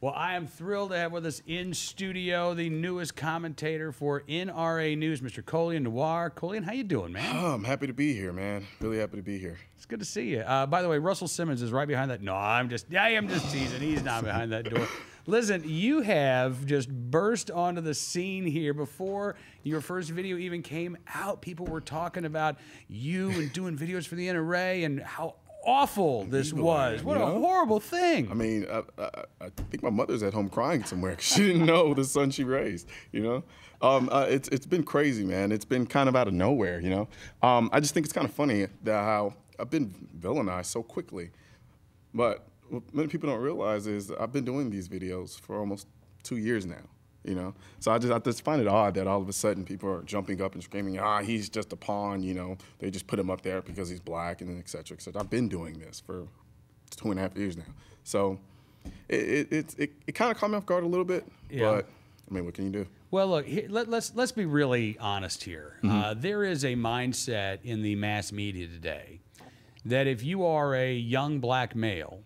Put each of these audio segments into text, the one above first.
Well, I am thrilled to have with us in studio the newest commentator for NRA News, Mr. Colion Noir. Colion, how you doing, man? Oh, I'm happy to be here, man. Really happy to be here. It's good to see you. By the way, Russell Simmons is right behind that. No, I am just teasing. He's not behind that door. Listen, you have just burst onto the scene here before your first video even came out. People were talking about you and doing videos for the NRA and how awful this was. What a horrible thing. I mean, I think my mother's at home crying somewhere because she didn't know the son she raised, you know? It's been crazy, man. It's been kind of out of nowhere, you know? I just think it's kind of funny that how I've been villainized so quickly. But what many people don't realize is I've been doing these videos for almost 2 years now, you know? So I just find it odd that all of a sudden people are jumping up and screaming, he's just a pawn, you know? They just put him up there because he's black and et cetera, et cetera. I've been doing this for 2.5 years now. So it kind of caught me off guard a little bit, but I mean, what can you do? Well, look, let's be really honest here. There is a mindset in the mass media today that if you are a young black male,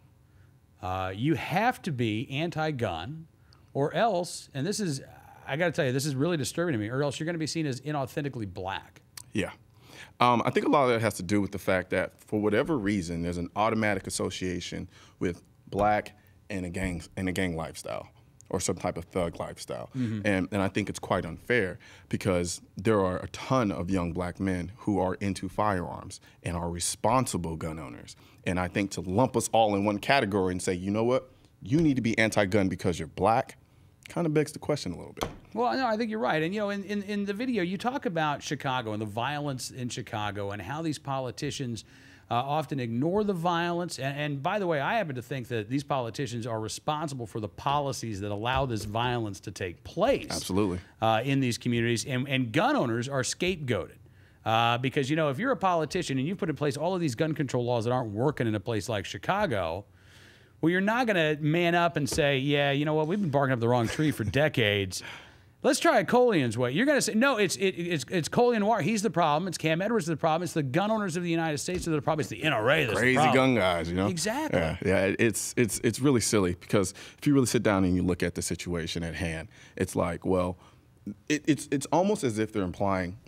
you have to be anti-gun, or else, and this is, I got to tell you, this is really disturbing to me, or else you're going to be seen as inauthentically black. Yeah. I think a lot of that has to do with the fact that for whatever reason, there's an automatic association with black and a gang lifestyle, or some type of thug lifestyle. And I think it's quite unfair because there are a ton of young black men who are into firearms and are responsible gun owners. And I think to lump us all in one category and say, you know what, you need to be anti-gun because you're black, kind of begs the question a little bit. Well, no, I think you're right. And, you know, in the video, you talk about Chicago and the violence in Chicago and how these politicians often ignore the violence. And by the way, I happen to think that these politicians are responsible for the policies that allow this violence to take place. Absolutely. In these communities. And gun owners are scapegoated. Because, you know, if you're a politician and you've put in place all of these gun control laws that aren't working in a place like Chicago, well, you're not going to man up and say, yeah, you know what, we've been barking up the wrong tree for decades. Let's try it Colion's way. You're going to say, no, it's Colion Noir. He's the problem. It's Cam Edwards the problem. It's the gun owners of the United States that are the problem. It's the NRA that's the problem. Crazy gun guys, you know? Exactly. Yeah, it's really silly because if you really sit down and you look at the situation at hand, it's like, well, it's almost as if they're implying,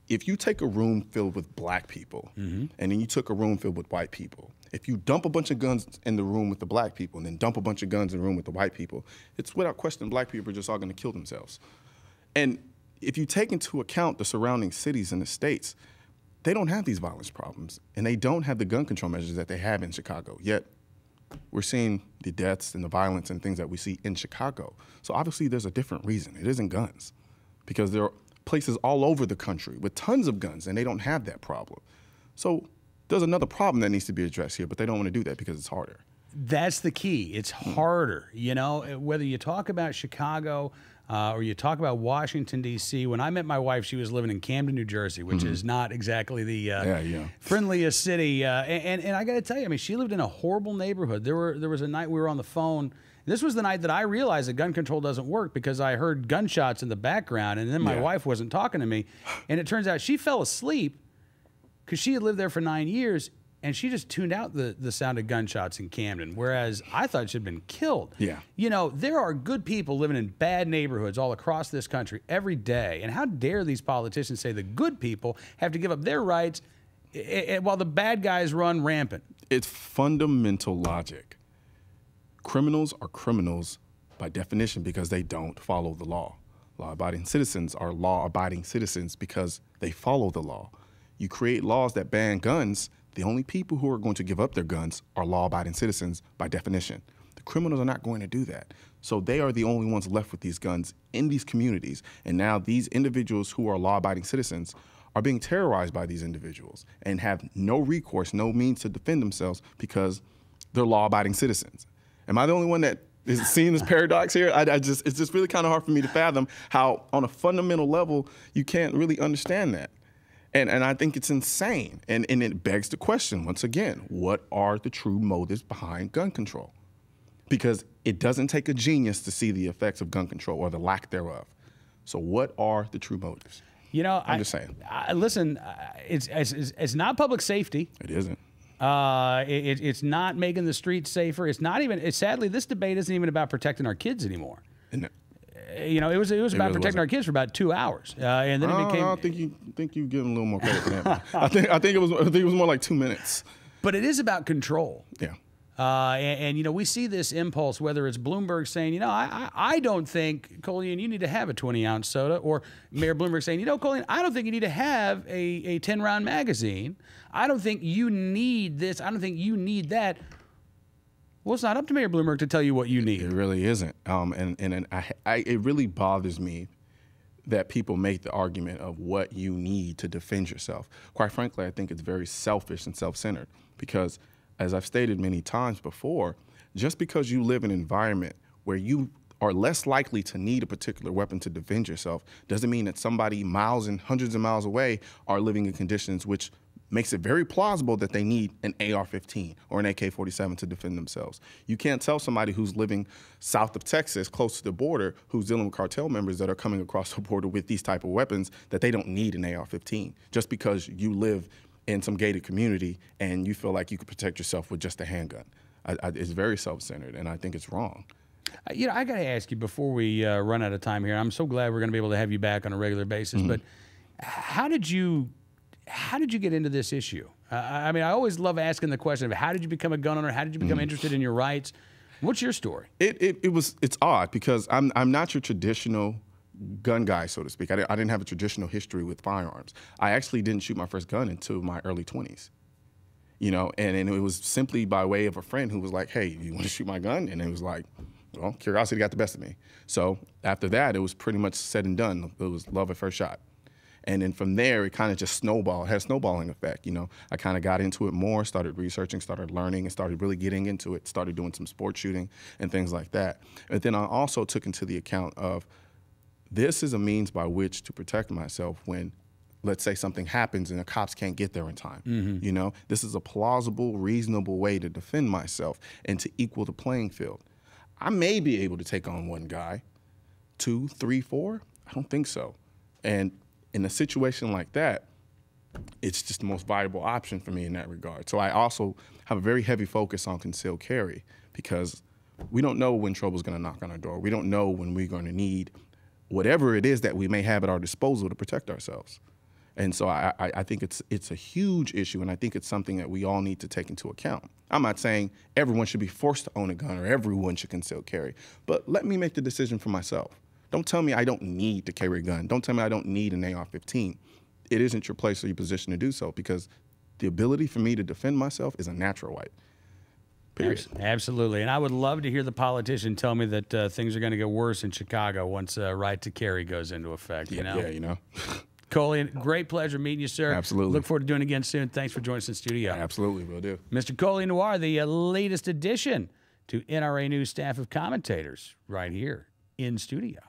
if you take a room filled with black people and then you took a room filled with white people, if you dump a bunch of guns in the room with the black people and then dump a bunch of guns in the room with the white people, it's without question black people are just all going to kill themselves. And if you take into account the surrounding cities and the states, they don't have these violence problems and they don't have the gun control measures that they have in Chicago. Yet we're seeing the deaths and the violence and things that we see in Chicago. So obviously there's a different reason. It isn't guns, because there are places all over the country with tons of guns and they don't have that problem. So there's another problem that needs to be addressed here, but they don't want to do that because it's harder. That's the key. It's harder. You know, whether you talk about Chicago or you talk about Washington, D.C. When I met my wife, she was living in Camden, New Jersey, which is not exactly the friendliest city. And I got to tell you, I mean, she lived in a horrible neighborhood. There was a night we were on the phone. This was the night that I realized that gun control doesn't work because I heard gunshots in the background, and then my wife wasn't talking to me. And it turns out she fell asleep because she had lived there for 9 years, and she just tuned out the sound of gunshots in Camden, whereas I thought she'd been killed. Yeah. You know, there are good people living in bad neighborhoods all across this country every day, and how dare these politicians say the good people have to give up their rights while the bad guys run rampant? It's fundamental logic. Criminals are criminals by definition because they don't follow the law. Law-abiding citizens are law-abiding citizens because they follow the law. You create laws that ban guns, the only people who are going to give up their guns are law-abiding citizens by definition. The criminals are not going to do that. So they are the only ones left with these guns in these communities. And now these individuals who are law-abiding citizens are being terrorized by these individuals and have no recourse, no means to defend themselves because they're law-abiding citizens. Am I the only one that is seeing this paradox here? It's just really kind of hard for me to fathom how on a fundamental level you can't really understand that. And I think it's insane. And it begs the question, once again, what are the true motives behind gun control? Because it doesn't take a genius to see the effects of gun control or the lack thereof. So what are the true motives? You know, I'm just saying. Listen, it's not public safety. It isn't. It's not making the streets safer. It's not even. Sadly, this debate isn't even about protecting our kids anymore. You know, it was about really protecting our kids for about 2 hours, and then it became. I think you give them a little more credit for that. I think it was more like 2 minutes. But it is about control. Yeah. And you know, we see this impulse, whether it's Bloomberg saying, you know, I don't think, Colion, you need to have a 20-ounce soda, or Mayor Bloomberg saying, you know, Colion, I don't think you need to have a 10-round magazine. I don't think you need this. I don't think you need that. Well, it's not up to Mayor Bloomberg to tell you what you need. It really isn't. It really bothers me that people make the argument of what you need to defend yourself. Quite frankly, I think it's very selfish and self-centered because, as I've stated many times before, just because you live in an environment where you are less likely to need a particular weapon to defend yourself doesn't mean that somebody miles and hundreds of miles away are living in conditions which makes it very plausible that they need an AR-15 or an AK-47 to defend themselves. You can't tell somebody who's living south of Texas, close to the border, who's dealing with cartel members that are coming across the border with these type of weapons, that they don't need an AR-15 just because you live in some gated community and you feel like you could protect yourself with just a handgun. It's very self-centered, and I think it's wrong. You know, I got to ask you before we run out of time here. I'm so glad we're going to be able to have you back on a regular basis. But how did you get into this issue? I mean, I always love asking the question of how did you become a gun owner? How did you become interested in your rights? What's your story? It's odd because I'm not your traditional gun guy, so to speak. I didn't have a traditional history with firearms. I actually didn't shoot my first gun until my early 20s. You know, and it was simply by way of a friend who was like, hey, you want to shoot my gun? And it was like, well, curiosity got the best of me. So after that, it was pretty much said and done. It was love at first shot. And then from there, it kind of just snowballed. It had a snowballing effect, you know. I kind of got into it more, started researching, started learning, and started really getting into it, started doing some sports shooting and things like that. And then I also took into the account of this is a means by which to protect myself when, let's say, something happens and the cops can't get there in time. You know, this is a plausible, reasonable way to defend myself and to equal the playing field. I may be able to take on one guy, 2, 3, 4. I don't think so. And in a situation like that, it's just the most viable option for me in that regard. So I also have a very heavy focus on concealed carry because we don't know when trouble's going to knock on our door. We don't know when we're going to need whatever it is that we may have at our disposal to protect ourselves. And so I think it's a huge issue, and I think it's something that we all need to take into account. I'm not saying everyone should be forced to own a gun or everyone should conceal carry, but let me make the decision for myself. Don't tell me I don't need to carry a gun. Don't tell me I don't need an AR-15. It isn't your place or your position to do so because the ability for me to defend myself is a natural right. Period. Absolutely. And I would love to hear the politician tell me that things are going to get worse in Chicago once right to carry goes into effect. You know? Yeah, you know. Colion, great pleasure meeting you, sir. Absolutely. Look forward to doing it again soon. Thanks for joining us in the studio. Absolutely, will do. Mr. Colion Noir, the latest addition to NRA News staff of commentators right here in studio.